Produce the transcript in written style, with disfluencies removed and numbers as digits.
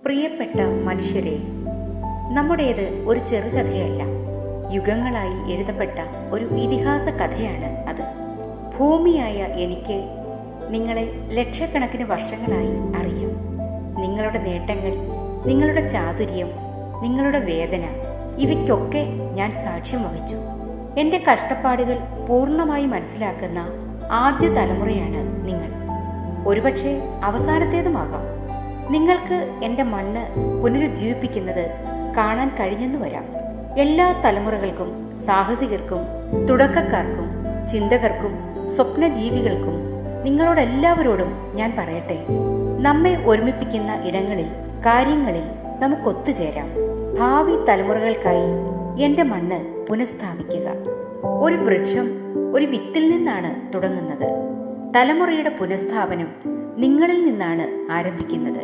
പ്രിയപ്പെട്ട മനുഷ്യരെ, നമ്മുടേത് ഒരു ചെറുകഥയല്ല, യുഗങ്ങളായി എഴുതപ്പെട്ട ഒരു ഇതിഹാസ കഥയാണ് അത്. ഭൂമിയായ എനിക്ക് നിങ്ങളെ ലക്ഷക്കണക്കിന് വർഷങ്ങളായി അറിയാം. നിങ്ങളുടെ നേട്ടങ്ങൾ, നിങ്ങളുടെ ചാതുര്യം, നിങ്ങളുടെ വേദന, ഇവയ്ക്കൊക്കെ ഞാൻ സാക്ഷ്യം വഹിച്ചു. എൻ്റെ കഷ്ടപ്പാടുകൾ പൂർണ്ണമായി മനസ്സിലാക്കുന്ന ആദ്യ തലമുറയാണ് നിങ്ങൾ. ഒരുപക്ഷെ അവസാനത്തേതുമാകാം. നിങ്ങൾക്ക് എൻ്റെ മണ്ണ് പുനരുജ്ജീവിപ്പിക്കുന്നത് കാണാൻ കഴിഞ്ഞെന്നു വരാം. എല്ലാ തലമുറകൾക്കും, സാഹസികർക്കും, തുടക്കക്കാർക്കും, ചിന്തകർക്കും, സ്വപ്നജീവികൾക്കും, നിങ്ങളോടെല്ലാവരോടും ഞാൻ പറയട്ടെ, നമ്മെ ഒരുമിപ്പിക്കുന്ന ഇടങ്ങളിൽ, കാര്യങ്ങളിൽ നമുക്കൊത്തുചേരാം. ഭാവി തലമുറകൾക്കായി എൻ്റെ മണ്ണ് പുനഃസ്ഥാപിക്കുക. ഒരു വൃക്ഷം ഒരു വിത്തിൽ നിന്നാണ് തുടങ്ങുന്നത്. തലമുറയുടെ പുനഃസ്ഥാപനം നിങ്ങളിൽ നിന്നാണ് ആരംഭിക്കുന്നത്.